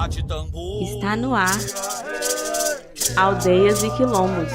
Está no ar, Aldeias e Quilombos.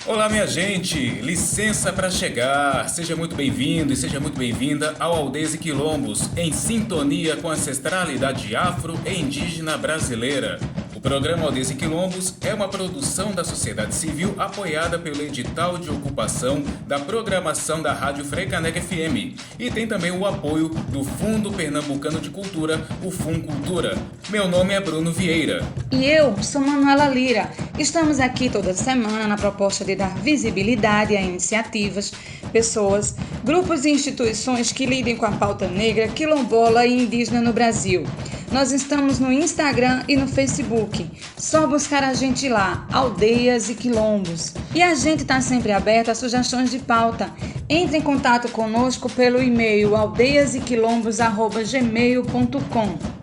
Olá, minha gente, licença para chegar. Seja muito bem-vindo e seja muito bem-vinda ao Aldeias e Quilombos, em sintonia com a ancestralidade afro e indígena brasileira. O programa Aldeias e Quilombos é uma produção da sociedade civil apoiada pelo edital de ocupação da programação da Rádio Freicaneca FM e tem também o apoio do Fundo Pernambucano de Cultura, o FUNCultura. Meu nome é Bruno Vieira. E eu sou Manuela Lira. Estamos aqui toda semana na proposta de dar visibilidade a iniciativas, pessoas, grupos e instituições que lidem com a pauta negra, quilombola e indígena no Brasil. Nós estamos no Instagram e no Facebook. Só buscar a gente lá, Aldeias e Quilombos. E a gente está sempre aberto a sugestões de pauta. Entre em contato conosco pelo e-mail aldeiasequilombos@gmail.com.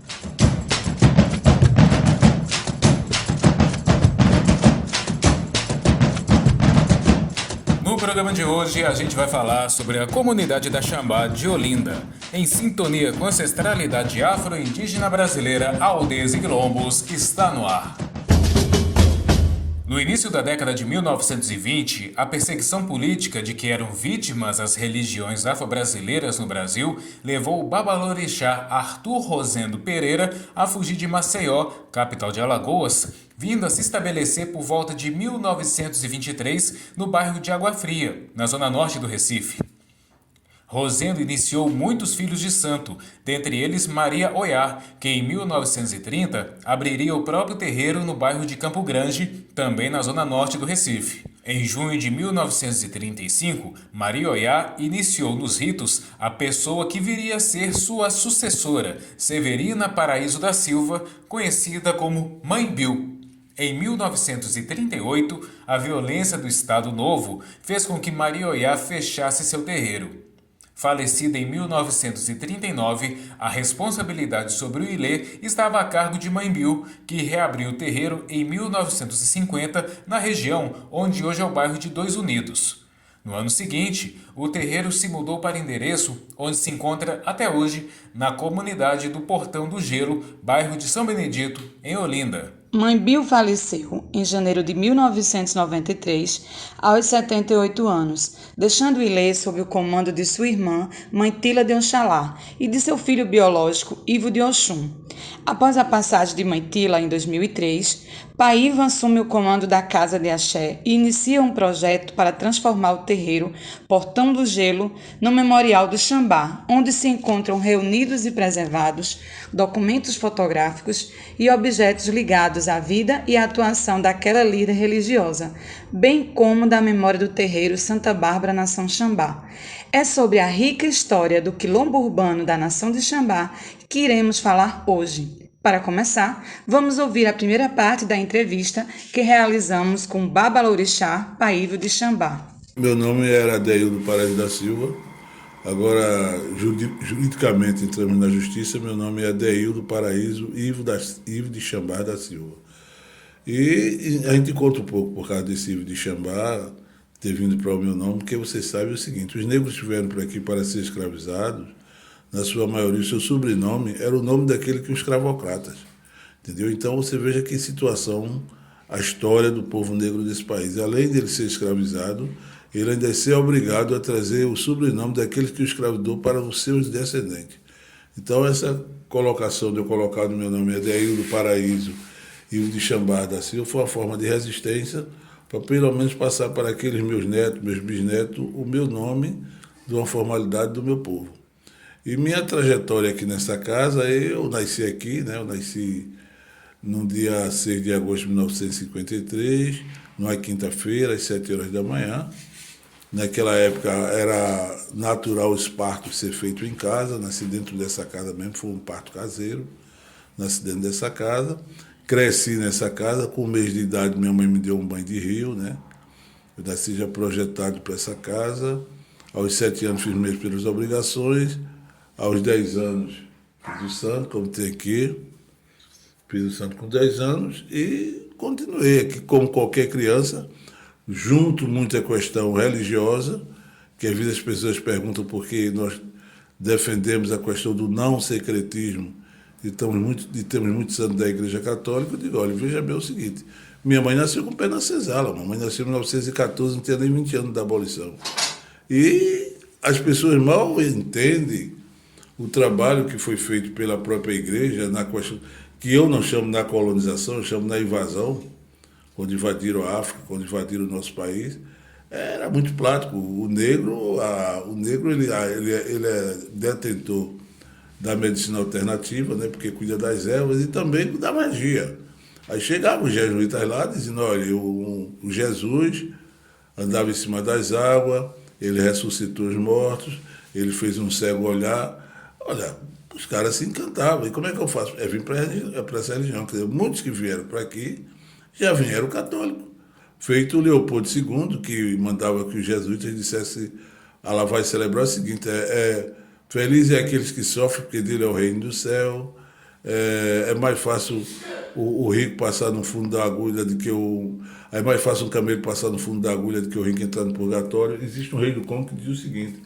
No programa de hoje a gente vai falar sobre a comunidade da Xambá de Olinda. Em sintonia com a ancestralidade afro-indígena brasileira, Aldeias e Quilombos está no ar. No início da década de 1920, a perseguição política de que eram vítimas as religiões afro-brasileiras no Brasil levou o babalorixá Arthur Rosendo Pereira a fugir de Maceió, capital de Alagoas, vindo a se estabelecer por volta de 1923 no bairro de Água Fria, na zona norte do Recife. Rosendo iniciou muitos filhos de santo, dentre eles Maria Oiá, que em 1930 abriria o próprio terreiro no bairro de Campo Grande, também na zona norte do Recife. Em junho de 1935, Maria Oiá iniciou nos ritos a pessoa que viria a ser sua sucessora, Severina Paraíso da Silva, conhecida como Mãe Bill. Em 1938, a violência do Estado Novo fez com que Maria Oiá fechasse seu terreiro. Falecida em 1939, a responsabilidade sobre o Ilê estava a cargo de Mãe Bill, que reabriu o terreiro em 1950 na região onde hoje é o bairro de Dois Unidos. No ano seguinte, o terreiro se mudou para endereço onde se encontra até hoje, na comunidade do Portão do Gelo, bairro de São Benedito, em Olinda. Mãe Bill faleceu em janeiro de 1993, aos 78 anos, deixando o Ilê sob o comando de sua irmã, Mãe Tila de Oxalá, e de seu filho biológico, Ivo de Oxum. Após a passagem de Mãe Tila em 2003, Pai Ivo assume o comando da Casa de Axé e inicia um projeto para transformar o terreiro Portão do Gelo no Memorial do Xambá, onde se encontram reunidos e preservados documentos fotográficos e objetos ligados à vida e à atuação daquela líder religiosa, bem como da memória do terreiro Santa Bárbara Nação Xambá. É sobre a rica história do quilombo urbano da Nação de Xambá que iremos falar hoje. Para começar, vamos ouvir a primeira parte da entrevista que realizamos com Babalorixá Paívo de Xambá. Meu nome era Adeildo Paraíso da Silva. Agora, juridicamente, entramos na justiça, meu nome é Adeildo Paraíso Ivo de Xambá da Silva. E a gente conta um pouco por causa desse Ivo de Xambá ter vindo para o meu nome, porque você sabe o seguinte: os negros estiveram por aqui para ser escravizados, na sua maioria o seu sobrenome era o nome daquele que os escravocratas, entendeu? Então você veja que situação a história do povo negro desse país. Além de ele ser escravizado, ele ainda ser obrigado a trazer o sobrenome daquele que o escravizou para os seus descendentes. Então essa colocação de eu colocar no meu nome Adeildo Paraíso Ivo de Xambá da Silva foi uma forma de resistência para pelo menos passar para aqueles meus netos, meus bisnetos, o meu nome de uma formalidade do meu povo. E minha trajetória aqui nessa casa, eu nasci aqui, né? Eu nasci no dia 6 de agosto de 1953, numa quinta-feira, às 7 horas da manhã. Naquela época era natural os partos ser feito em casa, nasci dentro dessa casa mesmo, foi um parto caseiro, nasci dentro dessa casa. Cresci nessa casa, com 1 mês de idade minha mãe me deu um banho de rio, né? Eu nasci já projetado para essa casa. Aos 7 anos fiz minhas primeiras obrigações. Aos 10 anos Fiz o santo, como tem aqui. Fiz o santo com 10 anos e continuei aqui como qualquer criança, junto muito a questão religiosa, que às vezes as pessoas perguntam por que nós defendemos a questão do não secretismo e temos muitos anos da Igreja Católica. Eu digo, olha, veja bem o seguinte, minha mãe nasceu com o pé na senzala, mamãe nasceu em 1914, não tinha nem 20 anos da abolição. E as pessoas mal entendem o trabalho que foi feito pela própria igreja na questão, que eu não chamo na colonização, eu chamo na invasão, quando invadiram a África, quando invadiram o nosso país. Era muito prático. O negro ele é detentor da medicina alternativa, né, porque cuida das ervas e também da magia. Aí chegavam os jesuítas lá dizendo, olha, o Jesus andava em cima das águas, ele ressuscitou os mortos, ele fez um cego olhar. Olha, os caras se encantavam. E como é que eu faço? É vir para essa religião. Quer dizer, muitos que vieram para aqui já vieram católicos. Feito o Leopoldo II, que mandava que os jesuítas dissessem, ela vai celebrar o seguinte, feliz é aqueles que sofrem, porque dele é o reino do céu. É mais fácil o rico passar no fundo da agulha do que é mais fácil um camelo passar no fundo da agulha do que o rico entrar no purgatório. Existe um rei do Congo que diz o seguinte,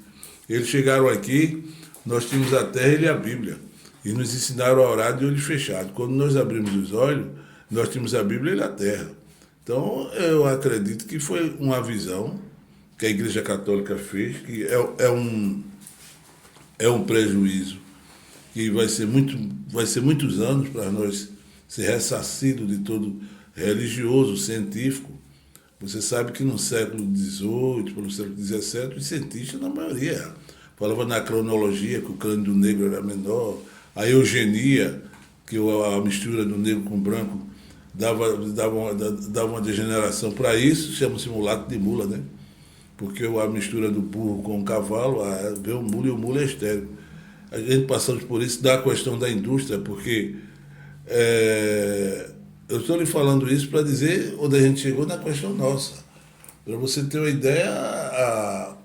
eles chegaram aqui, nós tínhamos a terra e a Bíblia, e nos ensinaram a orar de olhos fechados. Quando nós abrimos os olhos, nós tínhamos a Bíblia e a terra. Então, eu acredito que foi uma visão que a Igreja Católica fez, que é um prejuízo que vai ser muitos anos para nós ser ressarcido de todo religioso, científico. Você sabe que no século XVIII, pelo século XVII, os cientistas, na maioria, falavam na cronologia que o crânio do negro era menor, a eugenia, que a mistura do negro com o branco dava uma degeneração. Para isso, chama-se mulato de mula, né? Porque a mistura do burro com o cavalo, veio o mulo e o mulo é estéril. A gente passamos por isso da questão da indústria, porque eu estou lhe falando isso para dizer onde a gente chegou na questão nossa. Para você ter uma ideia,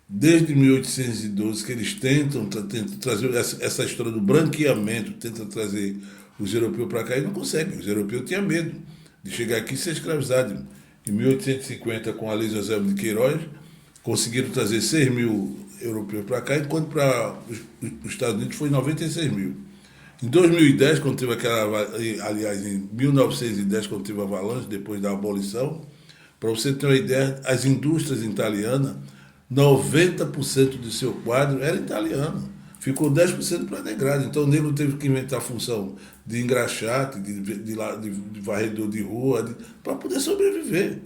desde 1812 que eles tentam trazer essa história do branqueamento, tentam trazer os europeus para cá e não conseguem. Os europeus tinham medo de chegar aqui e ser escravizados. Em 1850, com a Lei José de Queiroz, conseguiram trazer 6 mil europeus para cá, enquanto para os Estados Unidos foi 96 mil. Em 2010, quando teve aliás, em 1910, quando teve a avalanche, depois da abolição, para você ter uma ideia, as indústrias italianas, 90% do seu quadro era italiano. Ficou 10% para negrado. Então o negro teve que inventar a função de engraxate, de varredor de rua, para poder sobreviver.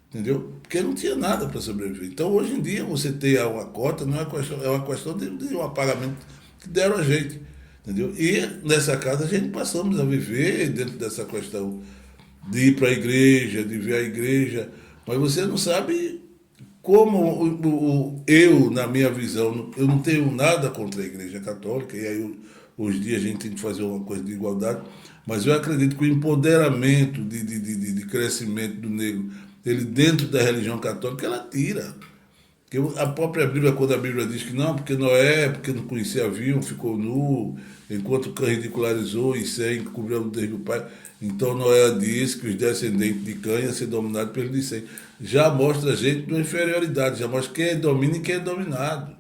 Entendeu? Porque não tinha nada para sobreviver. Então hoje em dia você ter uma cota não é uma questão de um pagamento que deram a gente. Entendeu? E nessa casa a gente passamos a viver dentro dessa questão de ir para a igreja, de ver a igreja, mas você não sabe como eu, na minha visão, eu não tenho nada contra a Igreja Católica, e aí hoje em dia a gente tem que fazer uma coisa de igualdade, mas eu acredito que o empoderamento de crescimento do negro, ele dentro da religião católica, ela tira. Porque a própria Bíblia, quando a Bíblia diz que não, porque Noé, porque não conhecia vinho, ficou nu, enquanto Cã ridicularizou e Sem cobriu a nudez do pai. Então Noé disse que os descendentes de Cã iam ser dominados pelo de Sem. Já mostra a gente de uma inferioridade, já mostra quem domina e quem é dominado.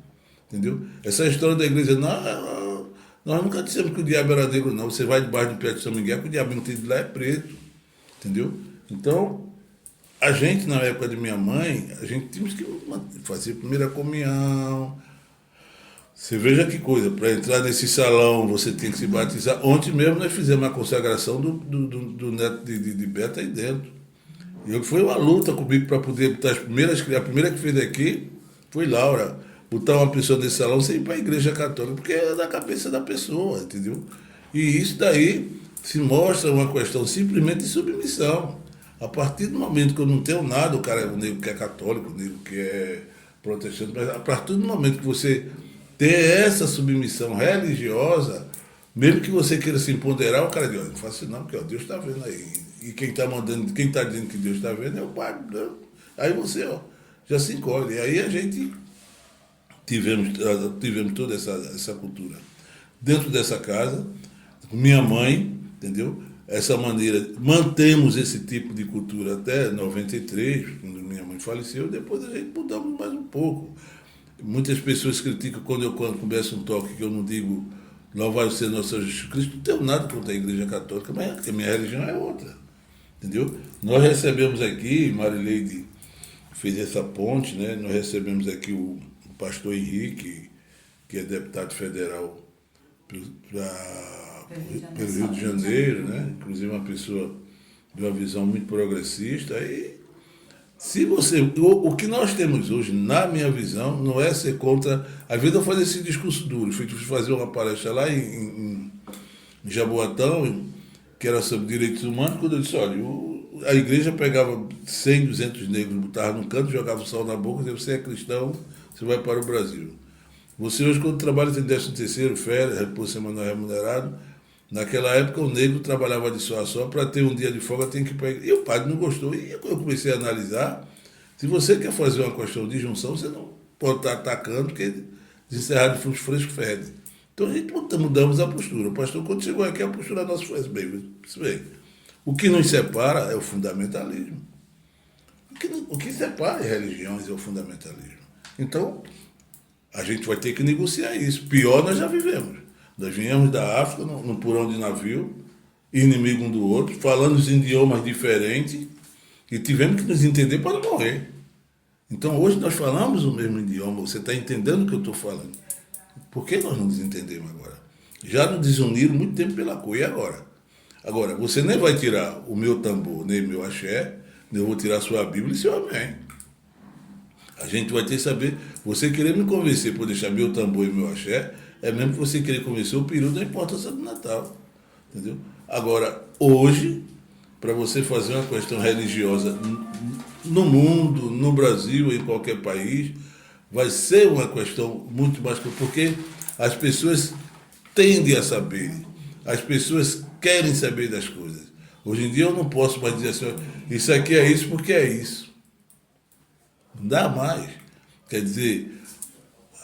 Entendeu? Essa história da igreja, não, nós nunca dissemos que o diabo era negro, não. Você vai debaixo do pé de São Miguel, que o diabo não tem de lá é preto. Entendeu? Então, a gente, na época de minha mãe, a gente tinha que fazer a primeira comunhão. Você veja que coisa, para entrar nesse salão você tem que se batizar. Ontem mesmo nós fizemos a consagração do neto de Beto aí dentro. E foi uma luta comigo para poder botar a primeira que fez aqui foi Laura. Botar uma pessoa nesse salão sem ir para a igreja católica, porque é da cabeça da pessoa, entendeu? E isso daí se mostra uma questão simplesmente de submissão. A partir do momento que eu não tenho nada, o negro que é católico, o negro que é protestante, mas a partir do momento que você tem essa submissão religiosa, mesmo que você queira se empoderar, o cara diz, não faça isso não, porque Deus está vendo aí. E quem está mandando, quem está dizendo que Deus está vendo é o Pai. Aí você já se encolhe. E aí a gente tivemos toda essa cultura. dentro dessa casa, com minha mãe, entendeu? Essa maneira, mantemos esse tipo de cultura até 93, quando minha mãe faleceu, depois a gente mudamos mais um pouco. Muitas pessoas criticam quando começo um toque que eu não digo louvado seja nosso Senhor Jesus Cristo, não tenho nada contra a Igreja Católica, mas a minha religião é outra, entendeu? Nós recebemos aqui, Marileide fez essa ponte, né? Nós recebemos aqui o pastor Henrique, que é deputado federal pelo Rio de Janeiro, né? Inclusive uma pessoa de uma visão muito progressista. E se você, o que nós temos hoje, na minha visão, não é ser contra. Às vezes eu faço esse discurso duro. Fui fazer uma palestra lá em Jaboatão, que era sobre direitos humanos, quando eu disse, olha, a igreja pegava 100, 200 negros, botava num canto, jogava o sal na boca, dizia, você é cristão, você vai para o Brasil. Você hoje, quando trabalha, tem 13º, férias, repouso semanal remunerado. Naquela época, o negro trabalhava de só a só, para ter um dia de folga tem que pegar. E o padre não gostou. E eu comecei a analisar, se você quer fazer uma questão de junção, você não pode estar atacando, porque desencerrar de frutos frescos fede. Então a gente mudamos a postura. O pastor, quando chegou aqui, a postura nossa foi bem. O que nos separa é o fundamentalismo. O que separa religiões é o fundamentalismo. Então, a gente vai ter que negociar isso. Pior nós já vivemos. Nós viemos da África, num porão de navio, inimigo um do outro, falando os idiomas diferentes, e tivemos que nos entender para não morrer. Então, hoje nós falamos o mesmo idioma, você está entendendo o que eu estou falando. Por que nós não nos entendemos agora? Já nos desuniram muito tempo pela cor, e agora? Agora, você nem vai tirar o meu tambor, nem o meu axé, nem eu vou tirar a sua Bíblia e seu amém. A gente vai ter que saber, você querer me convencer por deixar meu tambor e meu axé, é mesmo que você querer convencer o peru da importância do Natal. Entendeu? Agora, hoje, para você fazer uma questão religiosa no mundo, no Brasil, em qualquer país, vai ser uma questão muito mais... Porque as pessoas tendem a saber. As pessoas querem saber das coisas. Hoje em dia eu não posso mais dizer assim, isso aqui é isso porque é isso. Não dá mais. Quer dizer...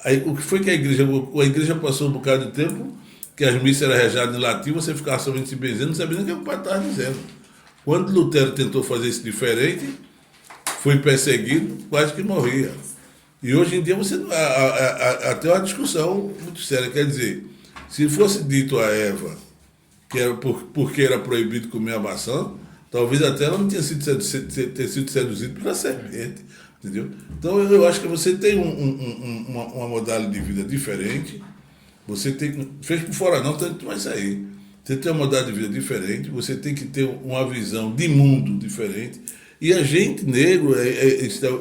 Aí, o que foi que a igreja passou um bocado de tempo, que as missas eram rejadas em latim, você ficava somente se benzendo, não sabia nem o que o pai estava dizendo. Quando Lutero tentou fazer isso diferente, foi perseguido, quase que morria. E hoje em dia você até uma discussão muito séria, quer dizer, se fosse dito a Eva que era porque era proibido comer a maçã, talvez até ela não tenha sido seduzida pela serpente. Entendeu? Então eu acho que você tem uma modalidade de vida diferente, você tem, fez por fora não, tanto vai sair. Você tem uma modalidade de vida diferente, você tem que ter uma visão de mundo diferente. E a gente negro,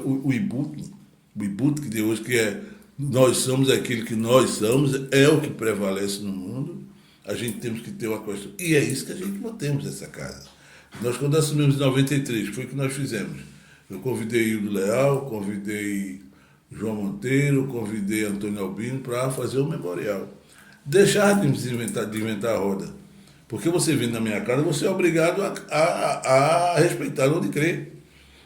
o Ibuto que de hoje, que é nós somos aquilo que nós somos, é o que prevalece no mundo. A gente temos que ter uma questão. E é isso que a gente mantemos essa casa. Nós, quando assumimos em 93, foi o que nós fizemos. Eu convidei Hildo Leal, convidei João Monteiro, convidei Antônio Albino para fazer o memorial. Deixar de inventar a roda. Porque você vindo na minha casa, você é obrigado a respeitar onde crê.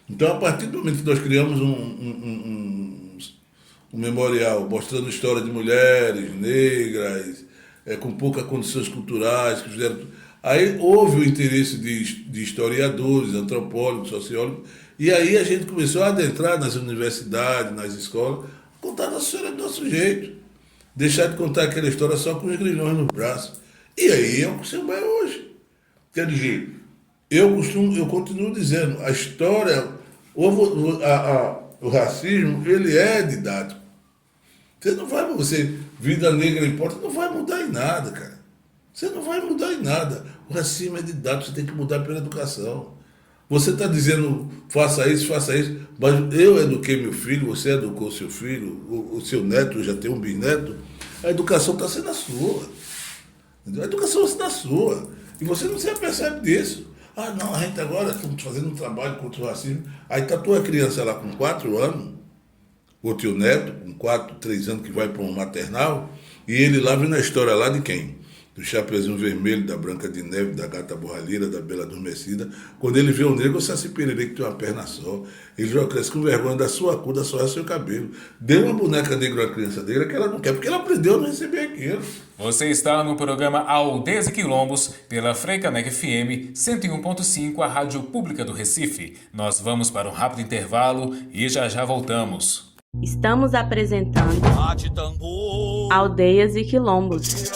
Então, a partir do momento que nós criamos um memorial mostrando história de mulheres negras, com poucas condições culturais, que fizeram... Aí houve o interesse de historiadores, antropólogos, sociólogos, e aí a gente começou a adentrar nas universidades, nas escolas, contar a nossa história do nosso jeito. Deixar de contar aquela história só com os grilhões nos braços. E aí é o que você vai hoje. Quer dizer, eu continuo dizendo, a história, o racismo, ele é didático. Vida negra importa, não vai mudar em nada, cara. Você não vai mudar em nada. O racismo é didático, você tem que mudar pela educação. Você está dizendo, faça isso, mas eu eduquei meu filho, você educou seu filho, o seu neto já tem um bisneto, a educação está sendo a sua. A educação está sendo a sua. E você não se apercebe disso. Ah, não, a gente agora estamos fazendo um trabalho contra o racismo. Aí está a tua criança lá com 4 anos, o teu neto, com 4, 3 anos, que vai para um maternal, e ele lá vendo a história lá de quem? do Chapeuzinho Vermelho, da Branca de Neve, da Gata Borralheira, da Bela Adormecida. Quando ele vê o negro, o Saci Pererê que tem uma perna só. Ele já cresce com vergonha da sua cor, da sua raça, do seu cabelo. Dê uma boneca negra à criança negra que ela não quer, porque ela aprendeu a não receber aquilo. Você está no programa Aldeias e Quilombos, pela Freicaneca FM 101.5, a rádio pública do Recife. Nós vamos para um rápido intervalo e já já voltamos. Estamos apresentando Aldeias e Quilombos.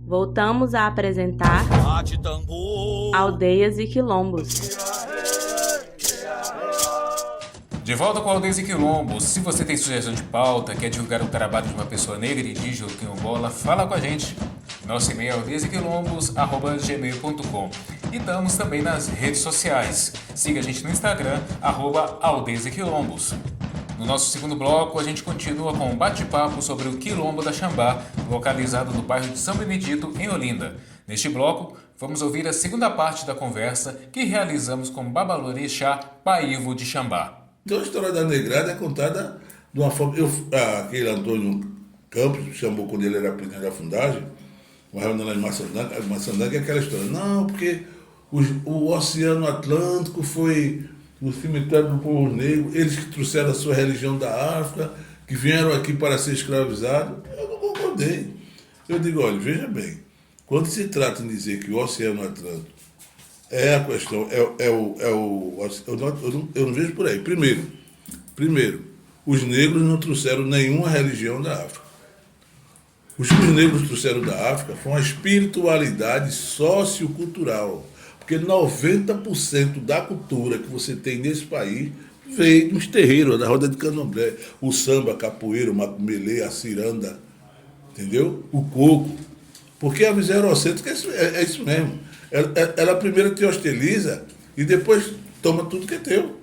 Voltamos a apresentar Aldeias e Quilombos. De volta com Aldeias e Quilombos. Se você tem sugestão de pauta, quer divulgar o trabalho de uma pessoa negra, indígena ou quilombola, fala com a gente. Nosso e-mail é aldeiasequilombos@gmail.com. E estamos também nas redes sociais. Siga a gente no Instagram, @aldeiasequilombos. No nosso segundo bloco, a gente continua com um bate-papo sobre o Quilombo da Xambá, localizado no bairro de São Benedito, em Olinda. Neste bloco, vamos ouvir a segunda parte da conversa que realizamos com Babalorixá Paivo de Xambá. Então a história da negrada é contada de uma forma... aquele Antônio Campos chamou quando ele era presidente da fundagem, uma reunião lá em Maçandanga, é aquela história. Não, porque o Oceano Atlântico foi o cemitério do povo negro, eles que trouxeram a sua religião da África, que vieram aqui para ser escravizados. Eu não concordei. Eu digo, olha, veja bem, quando se trata de dizer que o Oceano Atlântico é a questão, eu não vejo por aí. Primeiro, os negros não trouxeram nenhuma religião da África. Os que os negros trouxeram da África foi uma espiritualidade sociocultural. Porque 90% da cultura que você tem nesse país veio dos terreiros, da roda de candomblé. O samba, a capoeira, o macumelê, a ciranda, entendeu? O coco. Porque a visão eurocêntrica é isso mesmo. Ela primeiro te hostiliza e depois toma tudo que é teu.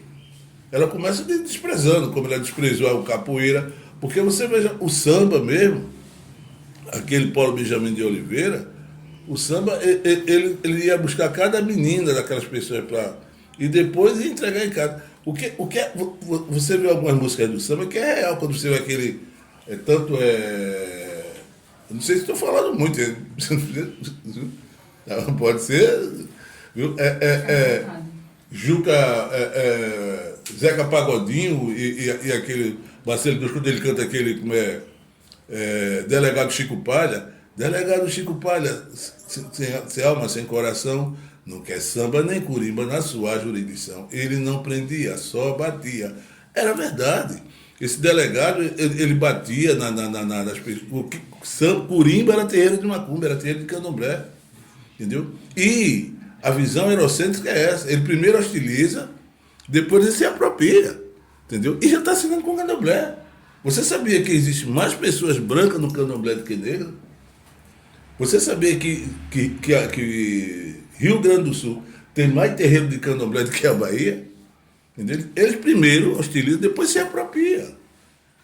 Ela começa desprezando, como ela desprezou o capoeira. Porque você veja, o samba mesmo, aquele Paulo Benjamin de Oliveira, o samba, ele ia buscar cada menina daquelas pessoas e depois ia entregar em casa. Você vê algumas músicas do samba que é real, quando você vê aquele... Eu não sei se estou falando muito. Pode ser... Viu? Juca, Zeca Pagodinho e aquele Marcelo Deus, quando ele canta aquele, como Delegado Chico Palha. Delegado Chico Palha, sem alma, sem coração, não quer samba nem curimba na sua jurisdição. Ele não prendia, só batia. Era verdade. Esse delegado, ele batia nas pessoas. Curimba era terreiro de macumba, era terreiro de candomblé. Entendeu? E a visão eurocêntrica é essa. Ele primeiro hostiliza, depois ele se apropria. Entendeu? E já está assinando com o candomblé. Você sabia que existe mais pessoas brancas no candomblé do que negras? Você sabia que Rio Grande do Sul tem mais terreiro de candomblé do que a Bahia? Entendeu? Eles primeiro hostilizam, depois se apropria.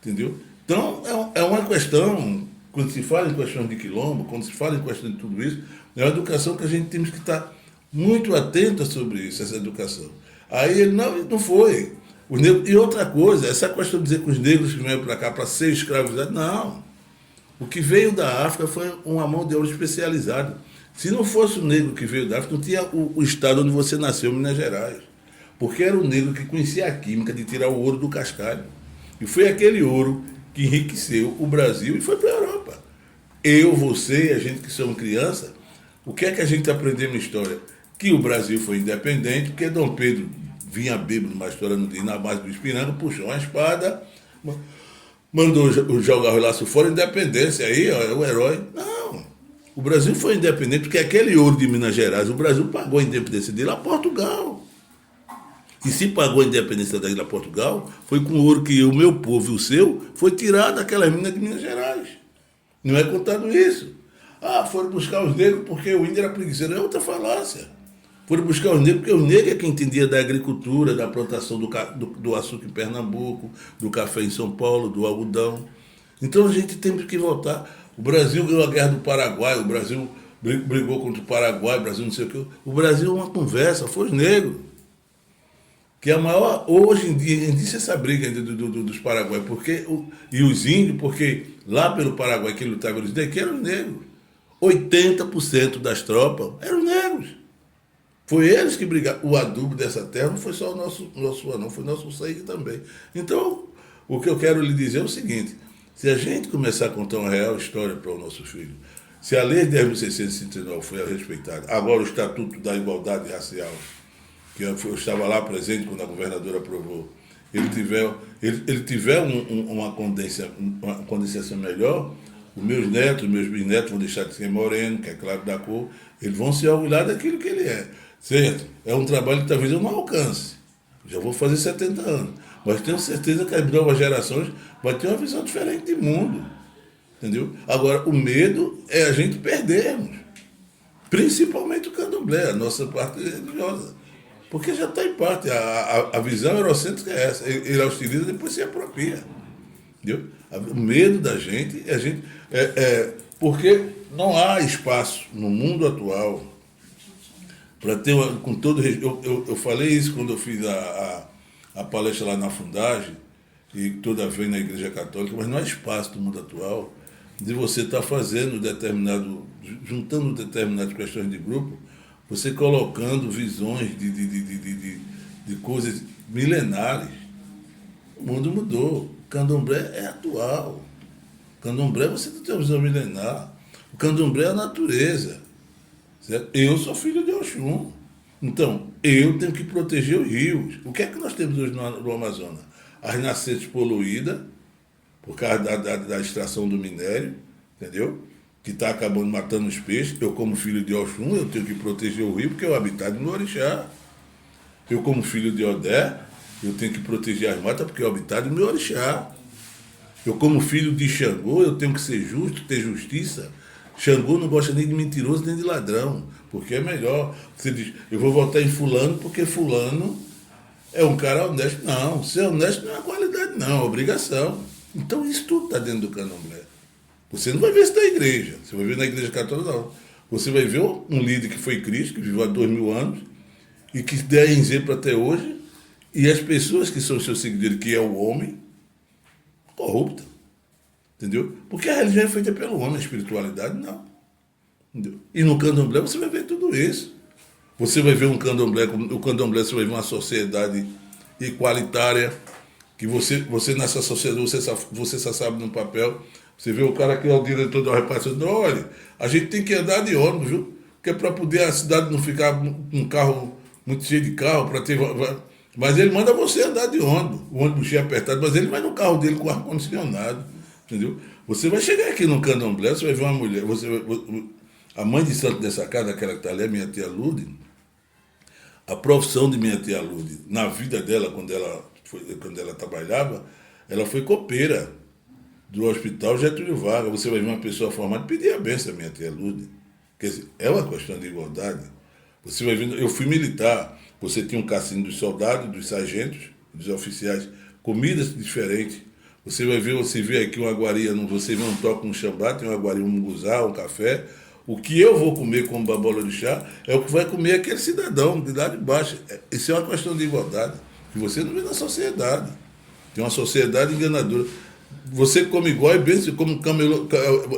Entendeu? Então, é uma questão, quando se fala em questão de quilombo, quando se fala em questão de tudo isso, é uma educação que a gente tem que estar muito atento sobre isso, essa educação. Aí ele não foi. E outra coisa, essa questão de dizer que os negros que vieram para cá para ser escravizados, não. O que veio da África foi uma mão de obra especializada. Se não fosse o negro que veio da África, não tinha o estado onde você nasceu, Minas Gerais. Porque era o negro que conhecia a química de tirar o ouro do cascalho. E foi aquele ouro que enriqueceu o Brasil e foi para a Europa. Eu, você e a gente que somos criança, o que é que a gente aprendeu na história? Que o Brasil foi independente, porque Dom Pedro vinha bêbado numa história na base do Espiranga, puxou uma espada, mandou jogar o laço fora, independência, aí ó, é o herói. Não, o Brasil foi independente porque aquele ouro de Minas Gerais, o Brasil pagou a independência dele a Portugal. E se pagou a independência dele a Portugal, foi com o ouro que o meu povo e o seu foi tirado daquelas minas de Minas Gerais. Não é contado isso. Foram buscar os negros porque o índio era preguiçoso. É outra falácia. Foram buscar os negros porque o negro é quem entendia da agricultura, da plantação do açúcar em Pernambuco, do café em São Paulo, do algodão. Então a gente tem que voltar. O Brasil ganhou a guerra do Paraguai, o Brasil brigou contra o Paraguai, o Brasil não sei o quê. O Brasil é uma conversa, foi os negros. que a maior, hoje em dia, existe essa briga dos paraguaios, e os índios, porque lá pelo Paraguai, quem lutava eles daqui eram os negros. 80% das tropas eram negros. Foi eles que brigaram. O adubo dessa terra não foi só o nosso não, foi nosso sangue também. Então, o que eu quero lhe dizer é o seguinte, se a gente começar a contar uma real história para o nosso filho, se a lei de 10.639 foi respeitada, agora o Estatuto da Igualdade Racial, que eu estava lá presente quando a governadora aprovou, ele tiver uma condensação melhor, os meus netos, os meus bisnetos vão deixar de ser moreno, que é claro da cor, eles vão se orgulhar daquilo que ele é. Certo? É um trabalho que talvez eu não alcance. Já vou fazer 70 anos. Mas tenho certeza que as novas gerações vão ter uma visão diferente de mundo. Entendeu? Agora, o medo é a gente perdermos. Principalmente o candomblé, a nossa parte religiosa. Porque já está em parte. A visão eurocêntrica é essa. Ele hostiliza, depois se apropria. Entendeu? O medo da gente é a gente. Porque não há espaço no mundo atual para ter, com todo eu falei isso quando eu fiz a palestra lá na Fundagem, e toda vez na Igreja Católica, mas não há espaço no mundo atual de você estar fazendo juntando determinadas questões de grupo, você colocando visões de coisas milenares. O mundo mudou. O candomblé é atual. O candomblé você não tem uma visão milenar. O candomblé é a natureza. Certo? Eu sou filho de Oxum. Então, eu tenho que proteger os rios. O que é que nós temos hoje no Amazonas? As nascentes poluídas, por causa da extração do minério, entendeu? Que está acabando matando os peixes. Eu, como filho de Oxum, eu tenho que proteger o rio, porque é o habitat do meu orixá. Eu, como filho de Odé, eu tenho que proteger as matas, porque é o habitat do meu orixá. Eu, como filho de Xangô, eu tenho que ser justo, ter justiça. Xangô não gosta nem de mentiroso, nem de ladrão, porque é melhor. Você diz, eu vou votar em fulano, porque fulano é um cara honesto. Não, ser honesto não é uma qualidade, não, é uma obrigação. Então isso tudo está dentro do candomblé. Você não vai ver isso na igreja, você vai ver na igreja católica, não. Você vai ver um líder que foi Cristo, que viveu há 2000 anos, e que dá exemplo até hoje, e as pessoas que são seus seguidores, que é o homem, corrupta. Entendeu? Porque a religião é feita pelo homem, a espiritualidade não. Entendeu? E no candomblé você vai ver tudo isso. Você vai ver o candomblé você vai ver uma sociedade igualitária, que você nessa sociedade, você só sabe no papel. Você vê o cara que é o diretor da repartição, olha, a gente tem que andar de ônibus, viu? Porque é para poder a cidade não ficar um carro muito cheio de carro, para ter. Mas ele manda você andar de ônibus, o ônibus cheio apertado, mas ele vai no carro dele com ar-condicionado. Entendeu? Você vai chegar aqui no candomblé, você vai ver uma mulher, a mãe de santo dessa casa, aquela que está ali, a minha tia Lude, a profissão de minha tia Lude, na vida dela, quando ela trabalhava, ela foi copeira do Hospital Getúlio Vargas. Você vai ver uma pessoa formada pedir a benção à minha tia Lude. Quer dizer, é uma questão de igualdade. Você vai ver, eu fui militar, você tinha um cassino dos soldados, dos sargentos, dos oficiais, comidas diferentes. Você vê aqui uma aguaria, você vê um toque, um xambá, tem uma aguaria, um munguzá, um café. O que eu vou comer como babola de chá é o que vai comer aquele cidadão de lá de baixo. Isso é uma questão de igualdade, que você não vê na sociedade. Tem uma sociedade enganadora. Você come igual e bem, como camelô,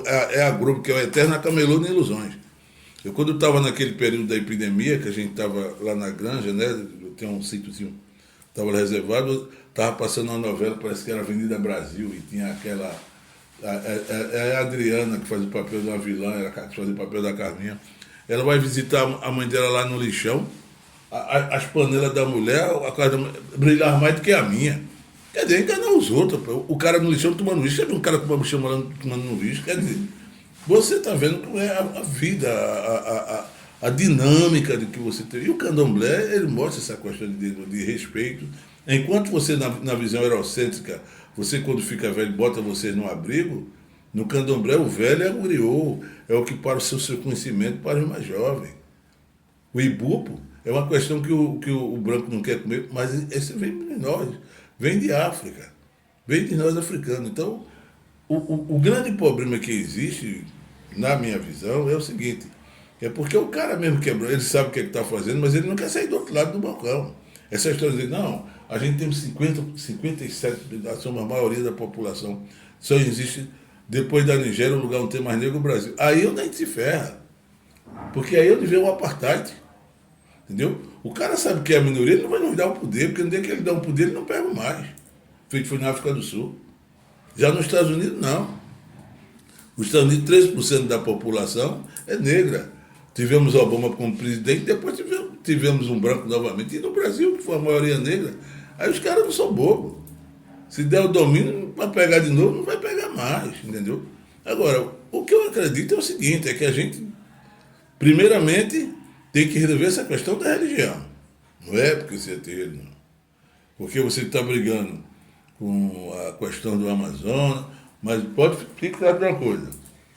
é a Globo, que é a eterna camelô de ilusões. Eu, quando estava naquele período da epidemia, que a gente estava lá na granja, né? Eu tenho um sítiozinho, estava reservado, estava passando uma novela, parece que era Avenida Brasil, e tinha aquela... É a Adriana, que faz o papel de uma vilã, ela que faz o papel da Carminha. Ela vai visitar a mãe dela lá no lixão, as panelas da mulher, a casa da mulher, brilhar mais do que a minha. Quer dizer, enganar os outros. O cara no lixão tomando lixo, sabe um cara com uma lixão tomando no lixo? Quer dizer, você está vendo como é a vida, a dinâmica de que você tem. E o candomblé, ele mostra essa questão de respeito. Enquanto você, na visão eurocêntrica, você quando fica velho, bota você num abrigo, no candomblé o velho é o griot, é o que para o seu conhecimento para os mais jovens. O ibupo é uma questão que o branco não quer comer, mas esse vem de nós, vem de África, vem de nós africanos. Então, o grande problema que existe, na minha visão, é o seguinte, é porque o cara mesmo quebrou, ele sabe o que está fazendo, mas ele não quer sair do outro lado do balcão. Essa história de dizer, não, a gente tem 57%, somos a maioria da população, só existe, depois da Nigéria, o lugar onde tem mais negro é o Brasil. Aí eu nem se ferra, porque aí eu vivo um apartheid, entendeu? O cara sabe que é a minoria, ele não vai nos dar o poder, porque no dia que ele dá o poder, ele não pega mais. Feito foi na África do Sul. Já nos Estados Unidos, não. Nos Estados Unidos, 13% da população é negra. Tivemos Obama como presidente, depois tivemos um branco novamente. E no Brasil, que foi a maioria negra, aí os caras não são bobos. Se der o domínio para pegar de novo, não vai pegar mais, entendeu? Agora, o que eu acredito é o seguinte, é que a gente, primeiramente, tem que resolver essa questão da religião. Não é porque você é terreiro, não. Porque você está brigando com a questão do Amazonas, mas pode ficar tranquilo.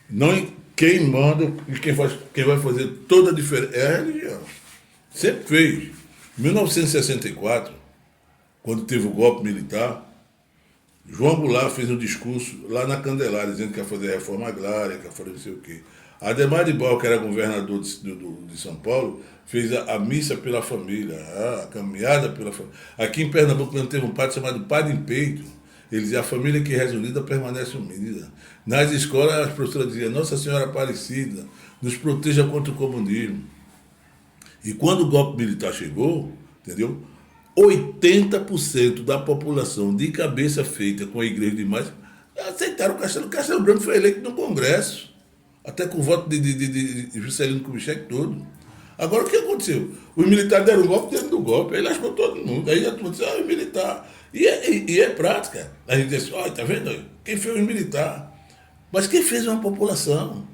Não, quem manda e quem vai fazer toda a diferença é a religião. Sempre fez. Em 1964, quando teve o golpe militar, João Goulart fez um discurso lá na Candelária, dizendo que ia fazer reforma agrária, que ia fazer não sei o quê. Ademar de Bal, que era governador de São Paulo, fez a missa pela família, a caminhada pela família. Aqui em Pernambuco teve um padre chamado Padre em Peito. Ele dizia, a família que reza unida permanece unida. Nas escolas, as professoras diziam, Nossa Senhora Aparecida, nos proteja contra o comunismo. E quando o golpe militar chegou, entendeu? 80% da população de cabeça feita com a igreja demais aceitaram o Castelo. O Castelo Branco foi eleito no Congresso, até com o voto de Juscelino Kubitschek todo. Agora, o que aconteceu? Os militares deram um golpe dentro do golpe, aí lascou todo mundo. Aí a turma disse, o militar. E é prática. A gente disse, olha, tá vendo? Quem fez o militar? Mas quem fez uma população?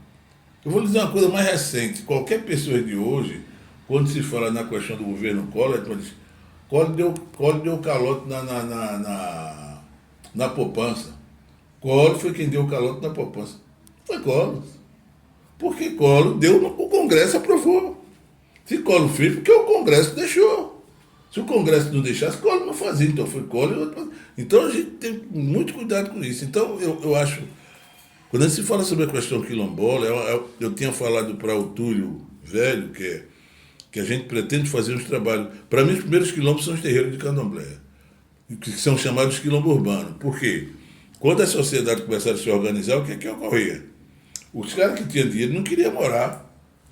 Eu vou lhe dizer uma coisa mais recente. Qualquer pessoa de hoje, quando se fala na questão do governo Collor, diz, Collor deu calote na poupança. Collor foi quem deu calote na poupança. Foi Collor. Porque Collor deu, o Congresso aprovou. Se Collor fez, porque o Congresso deixou. Se o Congresso não deixasse, Collor não fazia. Então foi Collor. Então a gente tem muito cuidado com isso. Então eu acho, quando a gente se fala sobre a questão quilombola, eu tinha falado para o Túlio Velho, que a gente pretende fazer uns trabalhos. Para mim, os primeiros quilombos são os terreiros de candomblé, que são chamados quilombo urbano. Por quê? Quando a sociedade começaram a se organizar, o que ocorria? Os caras que tinham dinheiro não queriam morar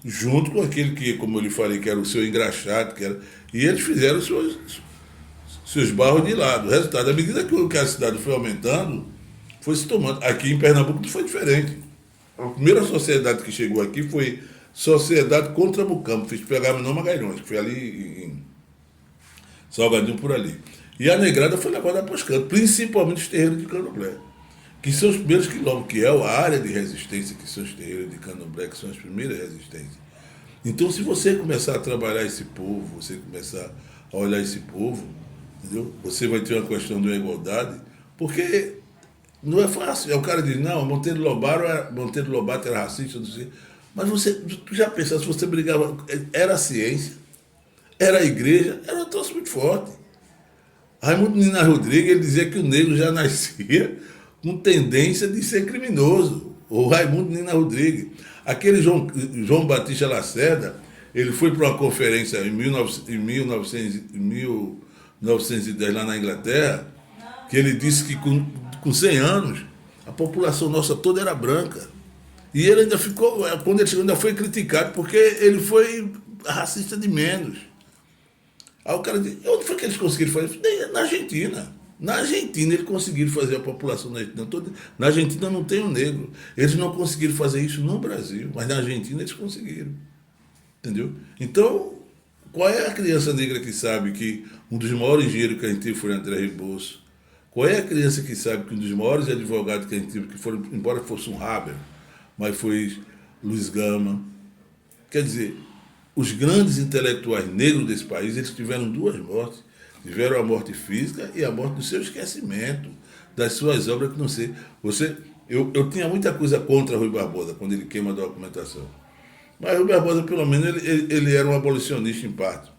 junto com aquele que, como eu lhe falei, que era o seu engraxado, e eles fizeram seus barros de lado. O resultado, à medida que a cidade foi aumentando, foi se tomando. Aqui em Pernambuco não foi diferente. A primeira sociedade que chegou aqui foi Sociedade contra Mucambo, fiz pegar meu nome Magalhães, que foi ali em Salgadinho, por ali. E a negrada foi levada para os cantos, principalmente os terreiros de candomblé, que são os primeiros quilombos, que é a área de resistência, que são os terreiros de candomblé, que são as primeiras resistências. Então, se você começar a trabalhar esse povo, você começar a olhar esse povo, entendeu? Você vai ter uma questão de igualdade, porque não é fácil. O cara diz, não, Monteiro Lobato era racista, não sei. Mas tu já pensou, se você brigava, era a ciência, era a igreja, era um troço muito forte. Raimundo Nina Rodrigues, ele dizia que o negro já nascia com tendência de ser criminoso. O Raimundo Nina Rodrigues. Aquele João Batista Lacerda, ele foi para uma conferência em 1910 lá na Inglaterra, que ele disse que com 100 anos, a população nossa toda era branca. E ele ainda ficou, quando ele chegou, ainda foi criticado, porque ele foi racista de menos. Aí o cara disse, onde foi que eles conseguiram fazer? Na Argentina. Na Argentina eles conseguiram fazer a população na Argentina toda. Na Argentina não tem um negro. Eles não conseguiram fazer isso no Brasil, mas na Argentina eles conseguiram. Entendeu? Então, qual é a criança negra que sabe que um dos maiores engenheiros que a gente teve foi André Rebouças? Qual é a criança que sabe que um dos maiores advogados que a gente teve, que foram, embora fosse um Haber, mas foi Luiz Gama? Quer dizer, os grandes intelectuais negros desse país, eles tiveram duas mortes. Tiveram a morte física e a morte do seu esquecimento, das suas obras que não sei. Eu tinha muita coisa contra Rui Barbosa, quando ele queima a documentação. Mas Rui Barbosa, pelo menos, ele era um abolicionista em parte.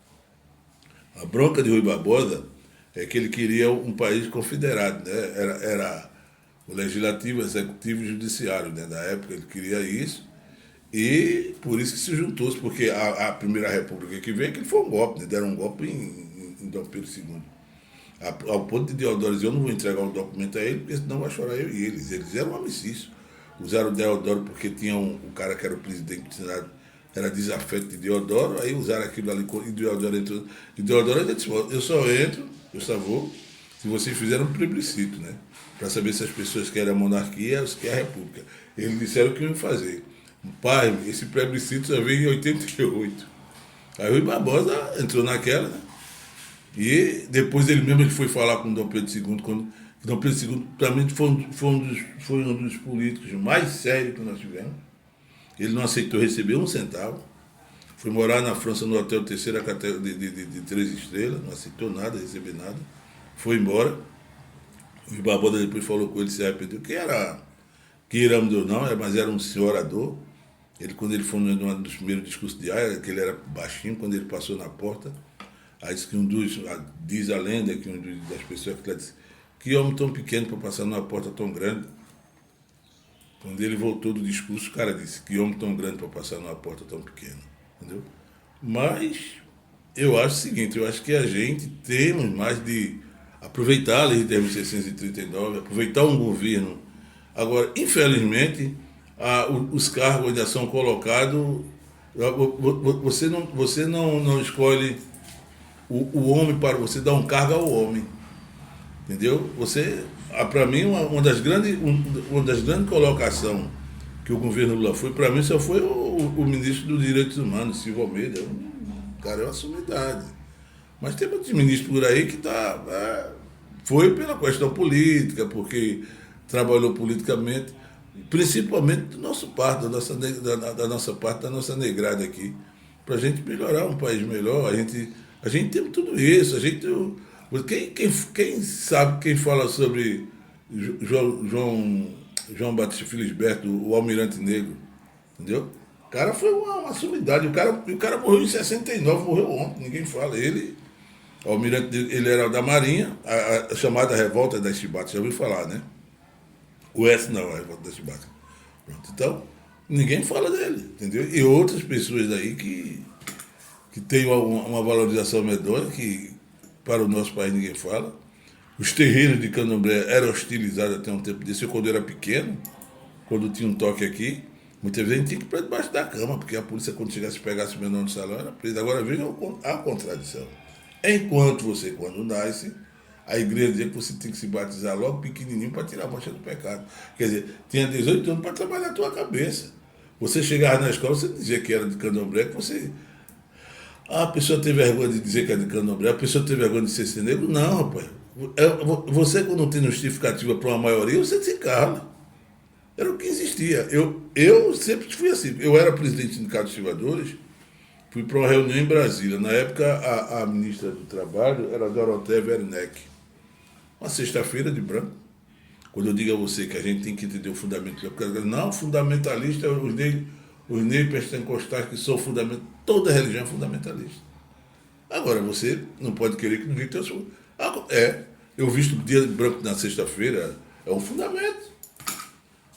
A bronca de Rui Barbosa é que ele queria um país confederado, né? Era o legislativo, executivo e judiciário, né? Na época ele queria isso, e por isso que se juntou-se, porque a Primeira República que veio, que foi um golpe, né? Deram um golpe em Dom Pedro II. Ao ponto de Deodoro dizer, eu não vou entregar um documento a ele, porque senão vai chorar eu e eles. Eles eram amicícios. Usaram Deodoro porque tinha o cara que era o presidente do Senado, era desafeto de Deodoro, aí usaram aquilo ali e Deodoro entrou. E Deodoro disse, eu só entro, eu só vou, se vocês fizeram um plebiscito, né? Para saber se as pessoas querem a monarquia ou se querem a república. Eles disseram que iam fazer. Pai, esse plebiscito já veio em 88. Aí Rui Barbosa entrou naquela, né? E depois ele foi falar com Dom Pedro II, quando Dom Pedro II, para mim, foi um dos políticos mais sérios que nós tivemos. Ele não aceitou receber um centavo. Foi morar na França no hotel terceira de 3 estrelas, não aceitou nada, receber nada. Foi embora. O Barbosa depois falou com ele, se arrependeu, que era queiramos ou não, mas era um senhor orador. Quando ele foi num dos primeiros discursos de Haia, que ele era baixinho, quando ele passou na porta, aí diz a lenda que das pessoas que lá disse, que homem tão pequeno para passar numa porta tão grande. Quando ele voltou do discurso, o cara disse, que homem tão grande para passar numa porta tão pequena. Entendeu? Mas eu acho o seguinte, eu acho que a gente temos mais de aproveitar a lei de 10.639, aproveitar um governo. Agora, infelizmente, os cargos ainda são colocados, você não escolhe o homem para você dar um cargo ao homem. Entendeu? Para mim, uma das grandes colocações que o governo Lula foi, para mim, só foi o ministro dos Direitos Humanos, Silvio Almeida. Cara, é uma sumidade. Mas tem muitos ministros por aí que foi pela questão política, porque trabalhou politicamente, principalmente do nosso parte, da nossa negrada aqui, para a gente melhorar um país melhor. A gente tem tudo isso. Quem sabe, quem fala sobre João Batista Felisberto, o Almirante Negro, entendeu? O cara foi uma sumidade. O cara morreu em 69, morreu ontem, ninguém fala. O Almirante Negro, ele era da Marinha, a chamada Revolta das Chibatas, já ouviu falar, né? A Revolta das Chibatas. Pronto, então, ninguém fala dele, entendeu? E outras pessoas aí que têm uma valorização medonha, que para o nosso país ninguém fala. Os terreiros de Candomblé eram hostilizados até um tempo desse. Eu, quando era pequeno, quando tinha um toque aqui, muitas vezes a gente tinha que ir para debaixo da cama, porque a polícia, quando chegasse, pegasse o menor no salão, era preso. Agora veja a contradição. Quando nasce, a igreja dizia que você tem que se batizar logo pequenininho para tirar a mancha do pecado. Quer dizer, tinha 18 anos para trabalhar a tua cabeça. Você chegava na escola, você dizia que era de Candomblé, que você... a pessoa tem vergonha de dizer que é de Candomblé, a pessoa tem vergonha de ser negro. Não, rapaz. Você, quando não tem justificativa para uma maioria, você se cala. Era o que existia. Eu sempre fui assim. Eu era presidente do Sindicato de Estivadores, fui para uma reunião em Brasília. Na época, a ministra do Trabalho era Dorothea Werneck. Uma sexta-feira de branco. Quando eu digo a você que a gente tem que entender o fundamento, não, fundamentalista é os negros pentecostais que são fundamentais. Toda religião é fundamentalista. Agora, você não pode querer que ninguém tenha sua. Eu visto o dia de branco na sexta-feira, é um fundamento.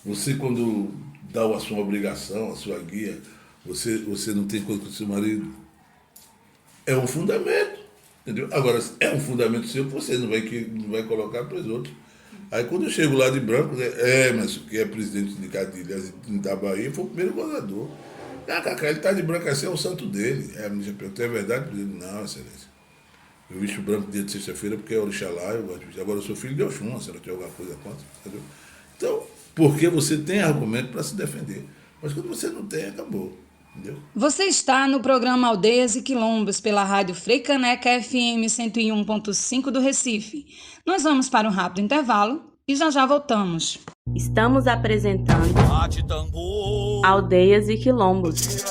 Você, quando dá a sua obrigação, a sua guia, você não tem coisa com o seu marido, é um fundamento. Entendeu? Agora, é um fundamento seu que você não vai colocar para os outros. Aí, quando eu chego lá de branco, mas que é presidente do sindicato da Bahia, foi o primeiro governador. Ele está de branco assim, é o santo dele. A ministra perguntou, é verdade? Não, excelência. Eu visto branco dia de sexta-feira porque é Orixalá, eu gosto de vestir. Agora eu sou filho de Oxum, se ela tiver alguma coisa contra, entendeu? Então, porque você tem argumento para se defender. Mas quando você não tem, acabou. Entendeu? Você está no programa Aldeias e Quilombos pela rádio Freicaneca FM 101.5 do Recife. Nós vamos para um rápido intervalo e já voltamos. Estamos apresentando Aldeias e Quilombos.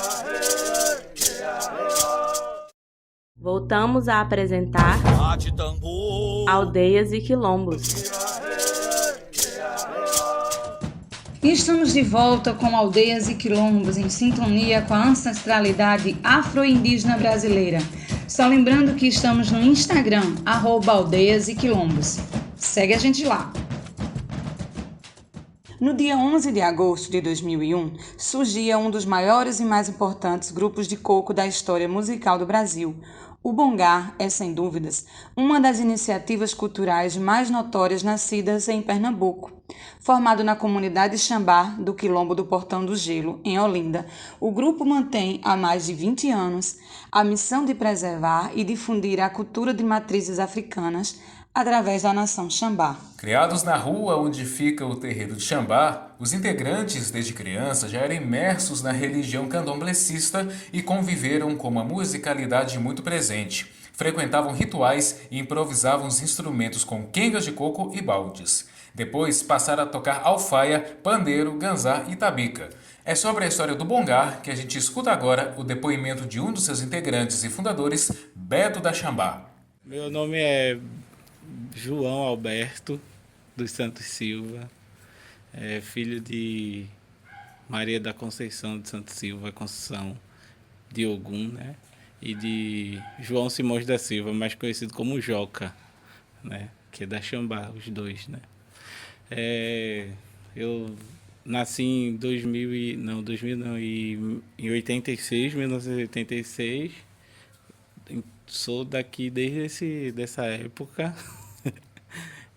Voltamos a apresentar Aldeias e Quilombos. E estamos de volta com Aldeias e Quilombos, em sintonia com a ancestralidade afro-indígena brasileira. Só lembrando que estamos no Instagram, @Aldeias e Quilombos. Segue a gente lá. No dia 11 de agosto de 2001, surgia um dos maiores e mais importantes grupos de coco da história musical do Brasil, O Bongá é, sem dúvidas, uma das iniciativas culturais mais notórias nascidas em Pernambuco. Formado na comunidade Xambá do Quilombo do Portão do Gelo, em Olinda, o grupo mantém há mais de 20 anos a missão de preservar e difundir a cultura de matrizes africanas através da nação Xambá. Criados na rua onde fica o terreiro de Xambá, os integrantes desde criança já eram imersos na religião candomblecista e conviveram com uma musicalidade muito presente. Frequentavam rituais e improvisavam os instrumentos com quengas de coco e baldes. Depois passaram a tocar alfaia, pandeiro, ganzá e tabica. É sobre a história do Bongá que a gente escuta agora o depoimento de um dos seus integrantes e fundadores, Beto da Xambá. Meu nome é João Alberto dos Santos Silva, filho de Maria da Conceição de Santos Silva, Conceição de Ogum, né? E de João Simões da Silva, mais conhecido como Joca, né? Que é da Xambá, os dois, né? Eu nasci em 1986. Sou daqui desde dessa época.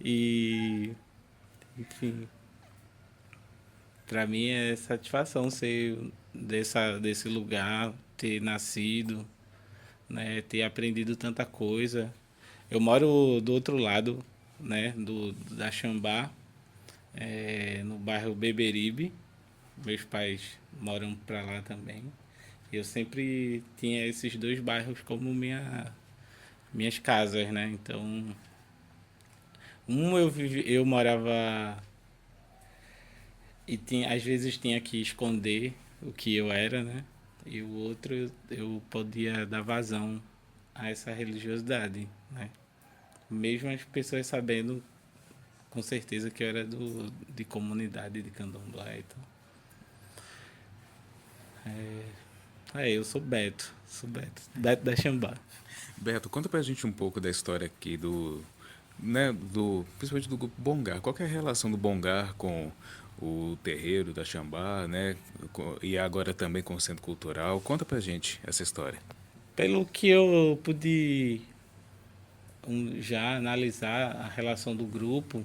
E, enfim, para mim é satisfação ser desse lugar, ter nascido, né, ter aprendido tanta coisa. Eu moro do outro lado, né, da Xambá, no bairro Beberibe. Meus pais moram para lá também. Eu sempre tinha esses dois bairros como minhas casas, né? Então, eu morava e às vezes tinha que esconder o que eu era, né? E o outro eu podia dar vazão a essa religiosidade, né? Mesmo as pessoas sabendo com certeza que eu era de comunidade de candomblé e tal. Eu sou Beto da Xambá. Beto, conta pra gente um pouco da história aqui principalmente do grupo Bongá. Qual que é a relação do Bongá com o terreiro da Xambá, né? E agora também com o Centro Cultural. Conta pra gente essa história. Pelo que eu pude já analisar a relação do grupo,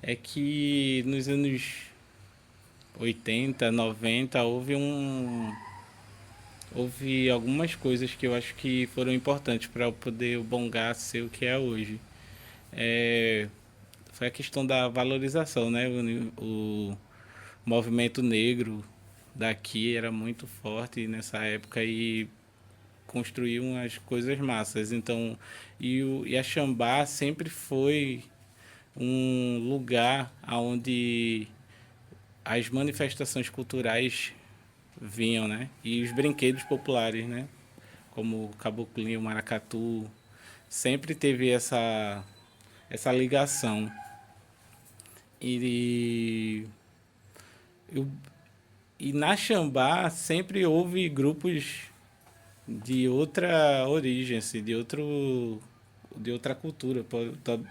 é que nos anos 80, 90, houve algumas coisas que eu acho que foram importantes para poder o Bongá ser o que é hoje. Foi a questão da valorização, né? O movimento negro daqui era muito forte nessa época e construiu umas coisas massas. Então, e a Xambá sempre foi um lugar onde as manifestações culturais vinham, né? E os brinquedos populares, né? Como o caboclinho, o maracatu, sempre teve essa ligação. E na Xambá sempre houve grupos de outra origem, assim, de outra cultura,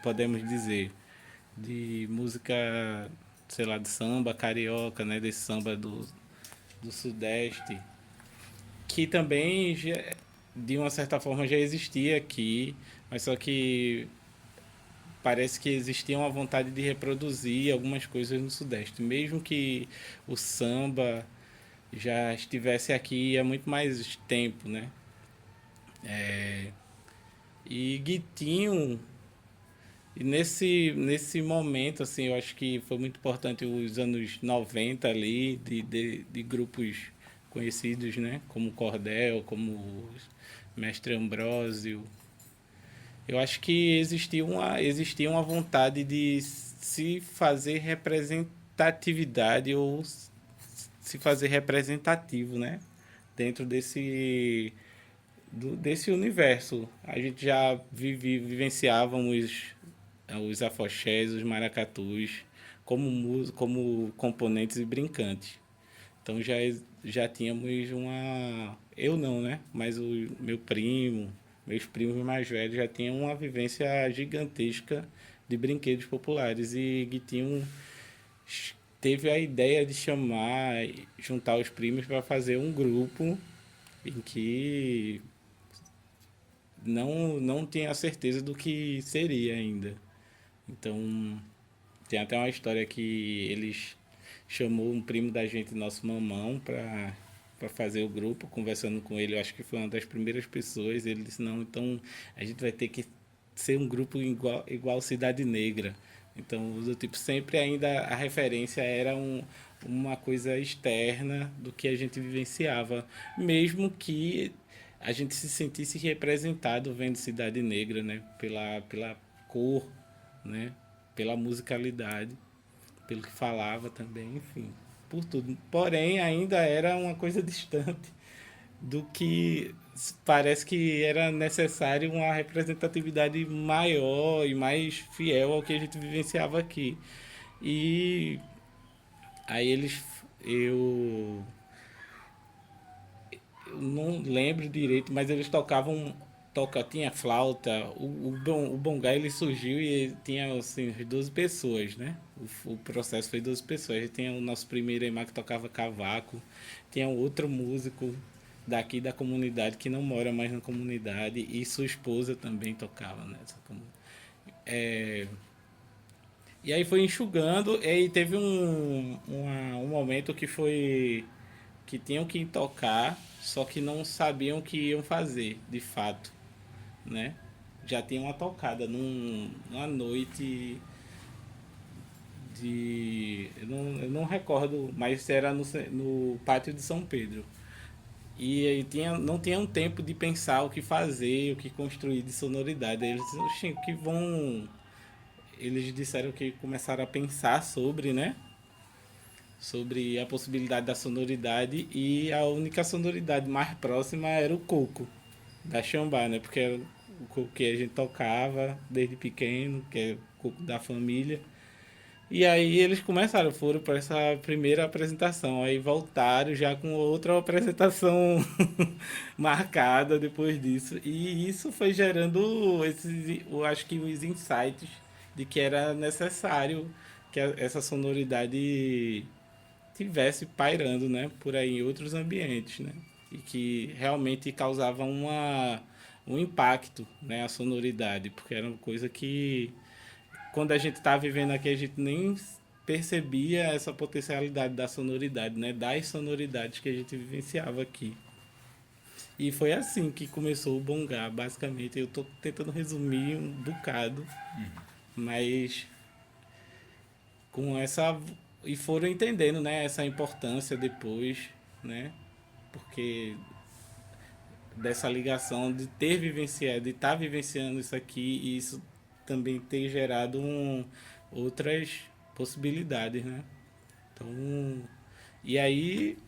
podemos dizer, de música, sei lá, de samba carioca, né? Desse samba do Sudeste, que também de uma certa forma já existia aqui, mas só que parece que existia uma vontade de reproduzir algumas coisas no Sudeste, mesmo que o samba já estivesse aqui há muito mais tempo, né? E Guitinho, e nesse momento, assim, eu acho que foi muito importante os anos 90 ali, de grupos conhecidos, né? Como Cordel, como Mestre Ambrósio. Eu acho que existia uma vontade de se fazer representatividade ou se fazer representativo, né? Dentro desse universo. A gente já vivenciávamos os afoxés, os maracatus, como componentes e brincantes. Então já tínhamos eu não, né? Mas o meu primo, meus primos mais velhos já tinham uma vivência gigantesca de brinquedos populares. E Guitinho teve a ideia de juntar os primos para fazer um grupo em que não tinha certeza do que seria ainda. Então, tem até uma história que eles chamou um primo da gente, nosso mamão, para fazer o grupo, conversando com ele. Eu acho que foi uma das primeiras pessoas. Ele disse: não, então a gente vai ter que ser um grupo igual Cidade Negra. Então, do tipo, sempre ainda a referência era uma coisa externa do que a gente vivenciava, mesmo que a gente se sentisse representado vendo Cidade Negra, né? Pela cor, né? Pela musicalidade, pelo que falava também, enfim, por tudo. Porém, ainda era uma coisa distante do que parece que era necessário uma representatividade maior e mais fiel ao que a gente vivenciava aqui. E aí eu não lembro direito, mas eles tocavam, tinha flauta, o bongá ele surgiu e ele tinha assim 12 pessoas, né? O processo foi 12 pessoas. A gente tinha o nosso primeiro Eimar que tocava cavaco, tinha outro músico daqui da comunidade que não mora mais na comunidade e sua esposa também tocava nessa comunidade. E aí foi enxugando e teve um momento que foi que tinham que tocar, só que não sabiam o que iam fazer, de fato, né? Já tinha uma tocada numa noite de... eu não recordo, mas era no pátio de São Pedro. E aí não tinha um tempo de pensar o que fazer, o que construir de sonoridade. Aí eles disseram: "Oxi, que vão..." Eles disseram que começaram a pensar sobre, né? Sobre a possibilidade da sonoridade, e a única sonoridade mais próxima era o coco da Xambá, né? Porque era o coco que a gente tocava desde pequeno, que é o coco da família. E aí eles foram para essa primeira apresentação, aí voltaram já com outra apresentação marcada depois disso. E isso foi gerando eu acho que os insights de que era necessário que essa sonoridade tivesse pairando, né, por aí em outros ambientes, né? E que realmente causava um impacto, né, a sonoridade, porque era uma coisa que quando a gente está vivendo aqui a gente nem percebia essa potencialidade da sonoridade, né, das sonoridades que a gente vivenciava aqui. E foi assim que começou o bongá, basicamente. Eu estou tentando resumir um bocado, mas com essa... E foram entendendo, né, essa importância depois, né, porque dessa ligação de ter vivenciado, de estar vivenciando isso aqui, e isso também ter gerado outras possibilidades, né. Então, e aí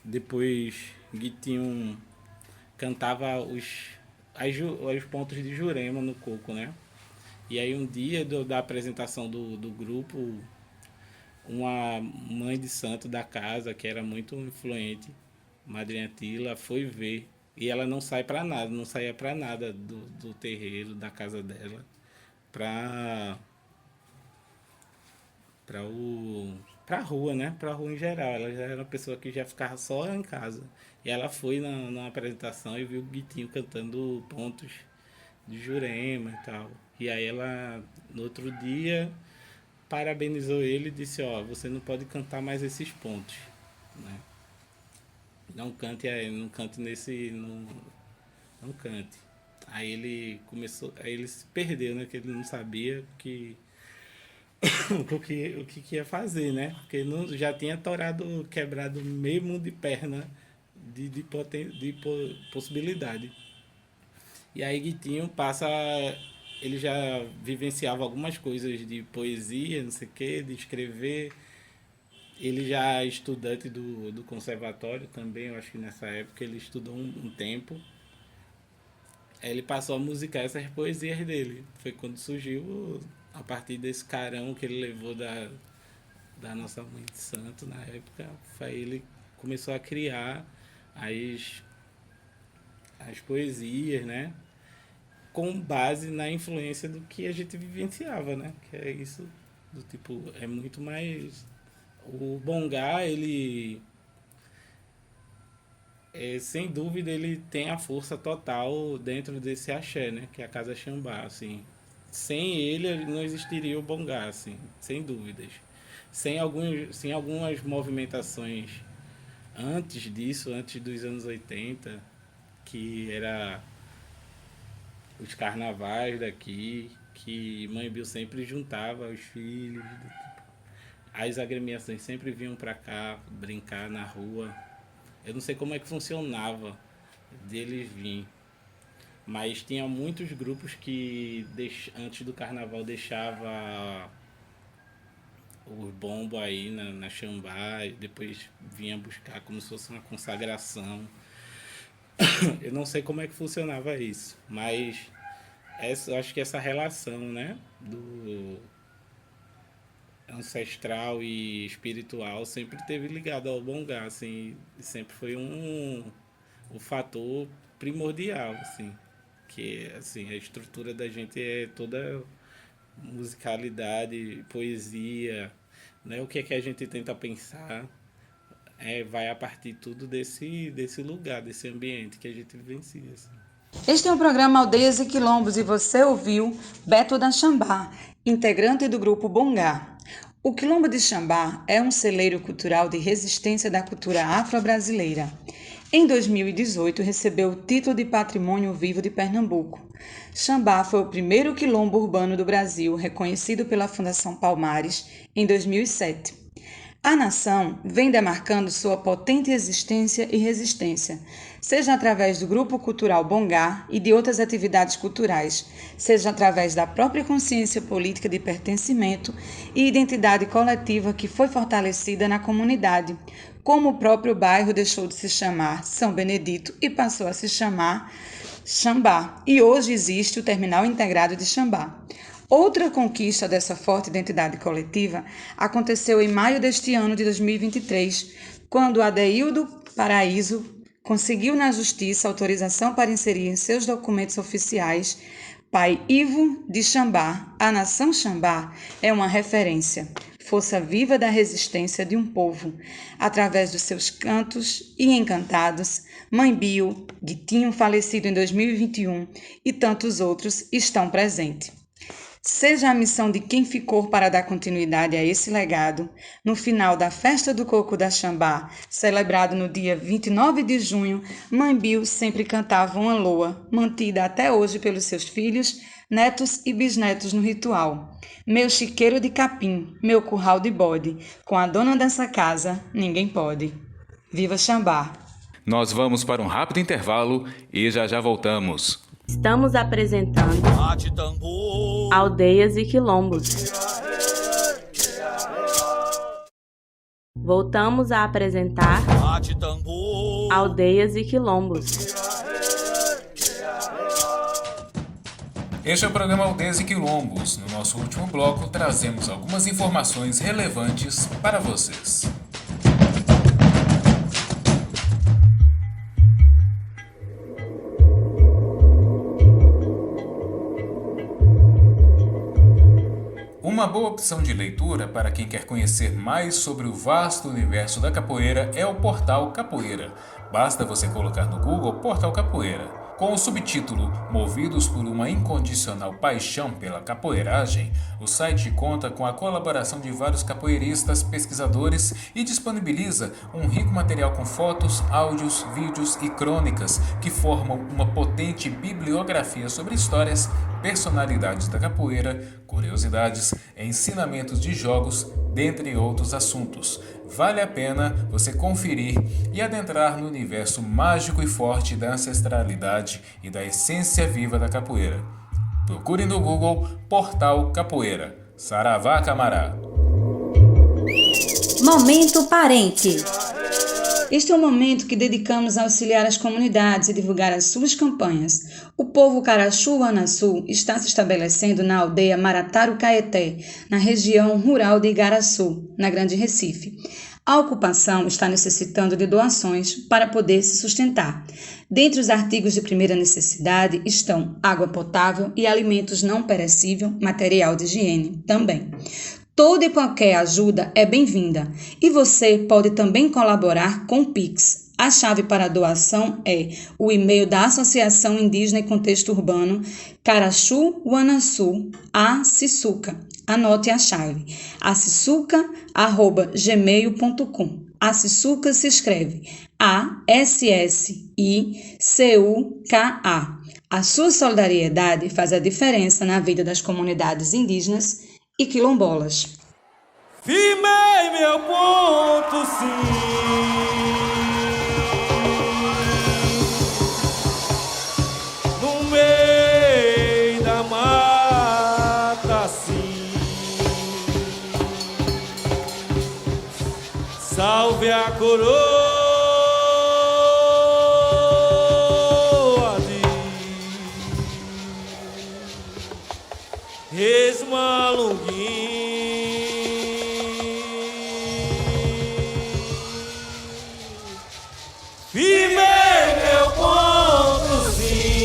depois Guitinho cantava os pontos de Jurema no coco, né. E aí um dia da apresentação do grupo, uma mãe de santo da casa, que era muito influente, Madrinha Tila, foi ver. E ela não saía para nada do terreiro, da casa dela, pra rua, né? Pra rua em geral. Ela já era uma pessoa que já ficava só em casa. E ela foi na apresentação e viu o Guitinho cantando pontos de Jurema e tal. E aí ela, no outro dia, parabenizou ele e disse: ó, você não pode cantar mais esses pontos, né? Não cante nesse... Não cante. Aí ele se perdeu, né? Que ele não sabia o que ia fazer, né? Porque ele já tinha quebrado meio mundo de perna de possibilidade. E aí Guitinho ele já vivenciava algumas coisas de poesia, não sei o que, de escrever. Ele já é estudante do conservatório também, eu acho que nessa época ele estudou um tempo. Aí ele passou a musicar essas poesias dele. Foi quando surgiu, a partir desse carão que ele levou da nossa mãe de santo na época, aí ele começou a criar as poesias, né? Com base na influência do que a gente vivenciava, né? Que é isso, do tipo, é muito mais... O bongá, ele sem dúvida ele tem a força total dentro desse axé, né? Que é a Casa Xambá, assim. Sem ele não existiria o bongá, assim, sem dúvidas. Sem algumas movimentações antes disso, antes dos anos 80, que era os carnavais daqui, que Mãe Bill sempre juntava os filhos, as agremiações sempre vinham para cá brincar na rua. Eu não sei como é que funcionava deles vir, mas tinha muitos grupos que antes do carnaval deixava os bombos aí na Xambá e depois vinha buscar como se fosse uma consagração. Eu não sei como é que funcionava isso, mas eu acho que essa relação, né, do ancestral e espiritual sempre teve ligado ao bongá, assim, sempre foi um fator primordial, assim, que assim, a estrutura da gente é toda musicalidade, poesia, né, o que é que a gente tenta pensar vai a partir tudo desse lugar, desse ambiente que a gente vivencia, assim. Este é o programa Aldeias e Quilombos e você ouviu Beto da Xambá, integrante do grupo Bongá. O Quilombo de Xambá é um celeiro cultural de resistência da cultura afro-brasileira. Em 2018, recebeu o título de Patrimônio Vivo de Pernambuco. Xambá foi o primeiro quilombo urbano do Brasil, reconhecido pela Fundação Palmares em 2007. A nação vem demarcando sua potente existência e resistência, seja através do Grupo Cultural Bongá e de outras atividades culturais, seja através da própria consciência política de pertencimento e identidade coletiva que foi fortalecida na comunidade, como o próprio bairro deixou de se chamar São Benedito e passou a se chamar Xambá, e hoje existe o Terminal Integrado de Xambá. Outra conquista dessa forte identidade coletiva aconteceu em maio deste ano de 2023, quando Adeildo Paraíso conseguiu na Justiça autorização para inserir em seus documentos oficiais Pai Ivo de Xambá. A nação Xambá é uma referência, força viva da resistência de um povo. Através dos seus cantos e encantados, Mãe Bill, Guitinho falecido em 2021 e tantos outros estão presentes. Seja a missão de quem ficou para dar continuidade a esse legado, no final da Festa do Coco da Xambá, celebrado no dia 29 de junho, Mãe Bill sempre cantava uma loa, mantida até hoje pelos seus filhos, netos e bisnetos no ritual. Meu chiqueiro de capim, meu curral de bode, com a dona dessa casa, ninguém pode. Viva Xambá! Nós vamos para um rápido intervalo e já voltamos. Estamos apresentando Aldeias e Quilombos. Voltamos a apresentar Aldeias e Quilombos. Este é o programa Aldeias e Quilombos. No nosso último bloco, trazemos algumas informações relevantes para vocês. Uma boa opção de leitura para quem quer conhecer mais sobre o vasto universo da capoeira é o Portal Capoeira. Basta você colocar no Google Portal Capoeira. Com o subtítulo Movidos por uma incondicional paixão pela capoeiragem, o site conta com a colaboração de vários capoeiristas, pesquisadores e disponibiliza um rico material com fotos, áudios, vídeos e crônicas que formam uma potente bibliografia sobre histórias, personalidades da capoeira, curiosidades, ensinamentos de jogos, dentre outros assuntos. Vale a pena você conferir e adentrar no universo mágico e forte da ancestralidade e da essência viva da capoeira. Procure no Google Portal Capoeira. Saravá, camará! Momento Parente. Este é o momento que dedicamos a auxiliar as comunidades e divulgar as suas campanhas. O povo Caraçu-Anaçu está se estabelecendo na aldeia Marataru-Caeté, na região rural de Igaraçu, na Grande Recife. A ocupação está necessitando de doações para poder se sustentar. Dentre os artigos de primeira necessidade estão água potável e alimentos não perecíveis, material de higiene também. Toda e qualquer ajuda é bem-vinda e você pode também colaborar com o Pix. A chave para a doação é o e-mail da Associação Indígena e Contexto Urbano, Caraçu Uanaçu, Acisuca. Anote a chave, acisuca@gmail.com. Acisuca se escreve ASSICUKA. A sua solidariedade faz a diferença na vida das comunidades indígenas e quilombolas. Firmei meu ponto, sim. No meio da mata, sim. Salve a coroa de Resmalunguim. Firmei meu ponto, sim,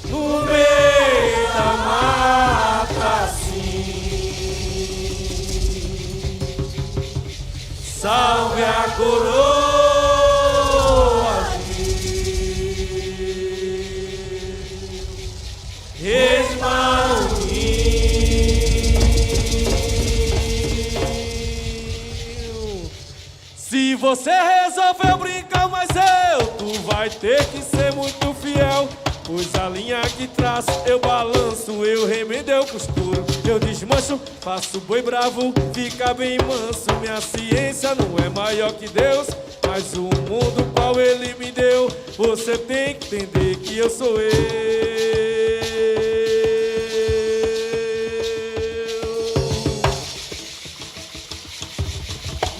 no meio da mata, sim. Salve a coroa de Resmalunguim. Se você resolveu brincar, mas tu vai ter que ser muito fiel. Pois a linha que traço, eu balanço, eu remendo, eu costuro, eu desmancho, faço boi bravo, fica bem manso. Minha ciência não é maior que Deus, mas o mundo qual Ele me deu, você tem que entender que eu sou eu.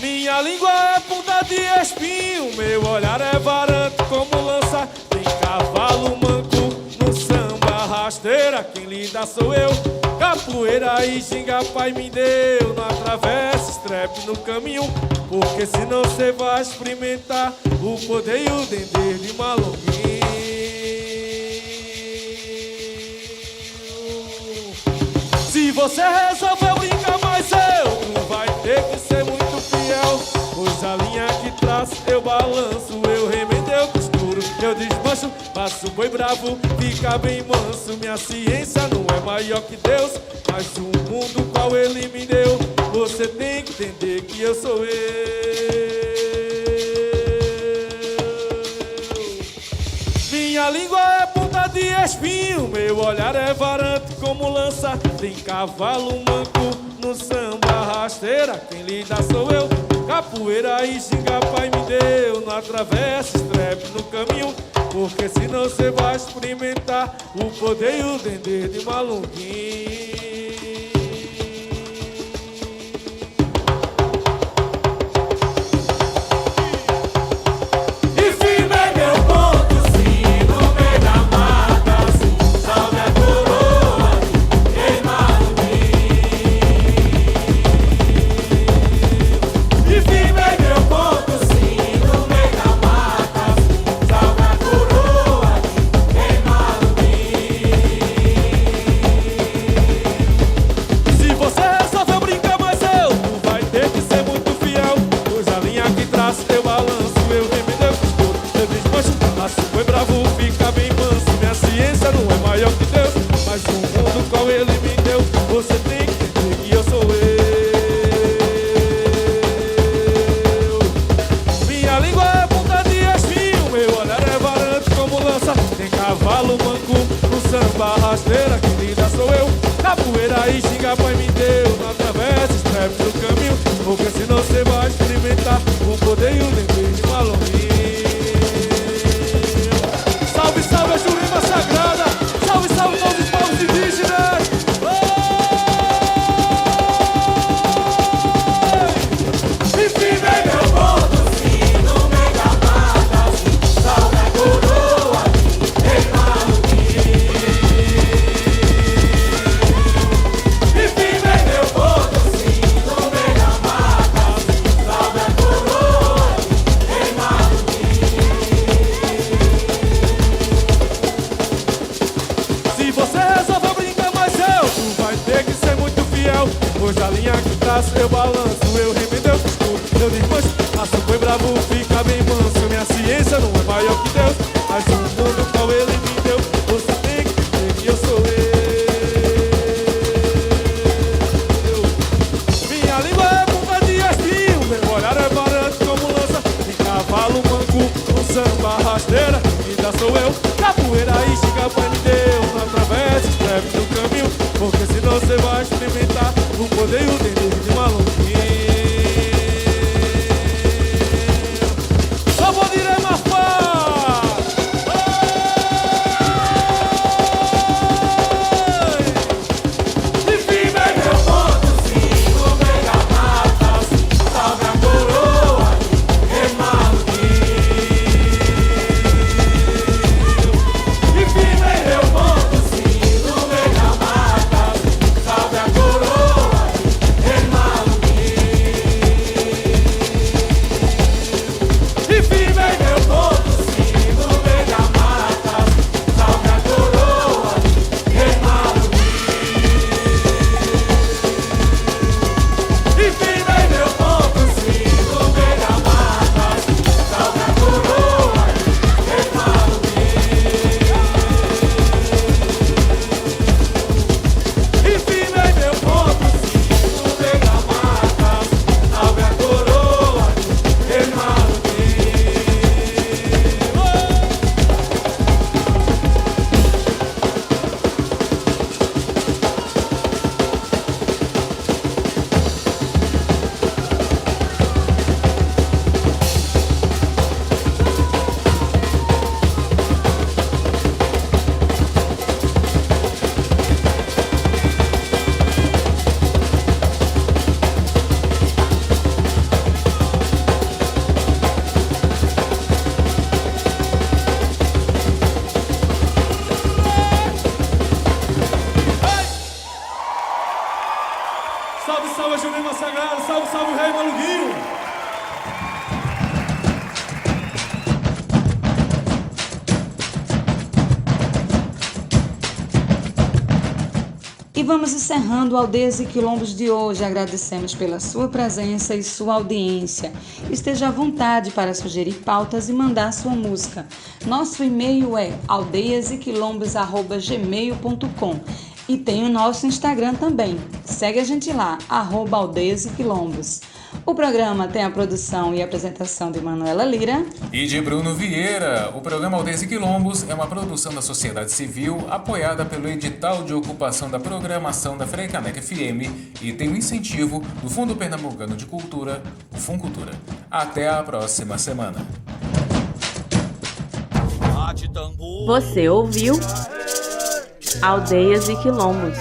Minha língua é ponta de espinho, meu olhar é varanto como lança. Tem cavalo manco no samba, rasteira, quem lida sou eu. Capoeira e ginga, pai me deu. Não atravessa, estrepe no caminho, porque senão cê vai experimentar o poder e o dendê de Malunguim. Se você resolveu brincar, mas tu vai ter que ser muito fiel. Pois a linha que traço, eu balanço, eu remendo, eu costuro, eu desmancho, faço boi bravo, fica bem manso. Minha ciência não é maior que Deus, mas o mundo qual Ele me deu, você tem que entender que eu sou eu. Minha língua é ponta de espinho, meu olhar é varanto como lança. Tem cavalo manco no samba, rasteira, quem lida sou eu. Capoeira e ginga, pai me deu. Não atravessa, estrepe no caminho, porque senão cê vai experimentar o poder e o dendê de Malunguim. Eu balanço, eu remendo, eu costuro, eu desmancho, faço boi bravo, fica bem manso. Minha ciência não é maior que Deus, mas o mundo qual Ele me deu, você tem que entender que eu sou eu. Minha língua é ponta de espinho, meu olhar é varanto como lança. Tem cavalo manco no samba, rasteira, que linda sou eu. Capoeira e ginga, pai me deu. Não atravessa, estrepe no caminho, porque senão cê vai experimentar o poder e o dendê de Malunguim. Salve, salve a Jurema Sagrada, salve, salve todos os povos indígenas. E firmei meu ponto, sim, no meio da mata, sim. Salve a coroa de Malunguim. E firmei meu ponto, sim, no meio da mata, sim. Salve a coroa de Malunguim. Se você resolveu brincar, mas tu vai ter que ser muito fiel. Pois a linha que traço, eu balanço, eu bravo fica bem manso. Minha ciência não é maior que Deus, mas o mundo qual ele me deu, você tem que ver que eu sou eu. Minha língua é ponta de espinho, meu olhar é barato como lança. Tem cavalo manco, um samba rasteira, ainda sou eu. Capoeira e chica, pai de Deus, atravessa, escreve no caminho, porque senão você vai experimentar o poder e o dever de maluquinho. Só vou dizer mais salve, salve, Jurema Sagrada, salve, salve, Rei Maluquinho. E vamos encerrando o Aldeias e Quilombos de hoje. Agradecemos pela sua presença e sua audiência. Esteja à vontade para sugerir pautas e mandar sua música. Nosso e-mail é aldeiasequilombos@gmail.com e tem o nosso Instagram também. Segue a gente lá, @Aldeias e Quilombos. O programa tem a produção e apresentação de Manuela Lira e de Bruno Vieira. O programa Aldeias e Quilombos é uma produção da sociedade civil apoiada pelo edital de ocupação da programação da Freicaneca FM e tem o incentivo do Fundo Pernambucano de Cultura, o Funcultura. Até a próxima semana. Você ouviu Aldeias e Quilombos.